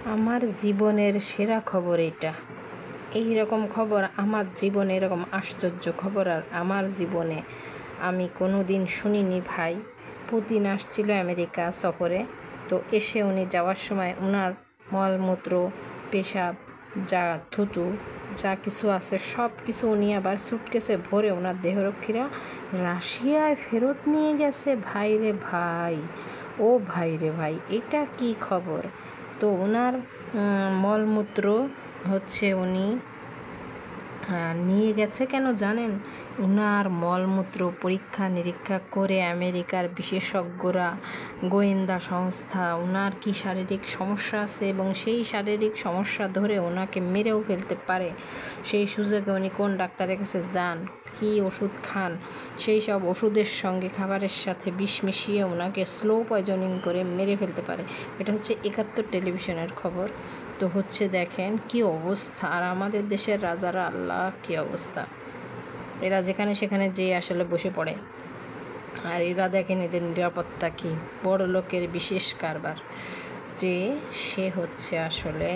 আমার জীবনের সেরা খবর এটা। এই রকম খবর আমার জীবনে, এরকম আশ্চর্য খবর আর আমার জীবনে আমি কোনো দিন শুনিনি ভাই। পুতিন আসছিল আমেরিকা সফরে, তো এসে উনি যাওয়ার সময় ওনার মলমূত্র, পেশাব, যা থুতু যা কিছু আছে সব কিছু উনি আবার সুটকেসে ভরে ওনার দেহরক্ষীরা রাশিয়ায় ফেরত নিয়ে গেছে। ভাই রে ভাই, ও ভাই রে ভাই, এটা কি খবর! তো ওনার মলমূত্র হচ্ছে উনি নিয়ে গেছে কেন জানেন? ওনার মলমূত্র পরীক্ষা নিরীক্ষা করে আমেরিকার বিশেষজ্ঞরা, গোয়েন্দা সংস্থা ওনার কি শারীরিক সমস্যা আছে এবং সেই শারীরিক সমস্যা ধরে ওনাকে মেরেও ফেলতে পারে, সেই সুযোগে উনি কোন ডাক্তারের কাছে যান, কি ওষুধ খান, সেই সব ওষুধের সঙ্গে খাবারের সাথে বিষ মিশিয়ে ওনাকে স্লো পয়জনিং করে মেরে ফেলতে পারে। এটা হচ্ছে ৭১ টেলিভিশনের খবর। তো হচ্ছে দেখেন কি অবস্থা, আর আমাদের দেশের রাজারা আল্লাহ কি অবস্থা! এরা যেখানে সেখানে যেয়ে আসলে বসে পড়ে, আর এরা দেখেন এদের নিরাপত্তা কি, বড় লোকের বিশেষ কারবার, যে সে হচ্ছে আসলে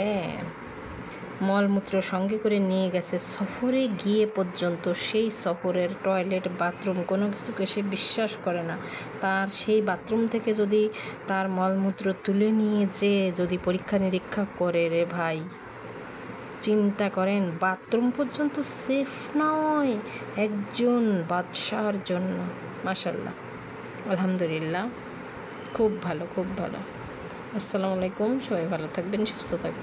মলমূত্র সঙ্গে করে নিয়ে গেছে সফরে গিয়ে পর্যন্ত। সেই সফরের টয়লেট, বাথরুম কোনো কিছুকে সে বিশ্বাস করে না। তার সেই বাথরুম থেকে যদি তার মলমূত্র তুলে নিয়ে যদি পরীক্ষা নিরীক্ষা করে, রে ভাই চিন্তা করেন, বাথরুম পর্যন্ত সেফ নয় একজন বাদশার জন্য। মাশাআল্লাহ, আলহামদুলিল্লাহ, খুব ভালো, খুব ভালো। আসসালামু আলাইকুম, সবাই ভালো থাকবেন, সুস্থ থাকবেন।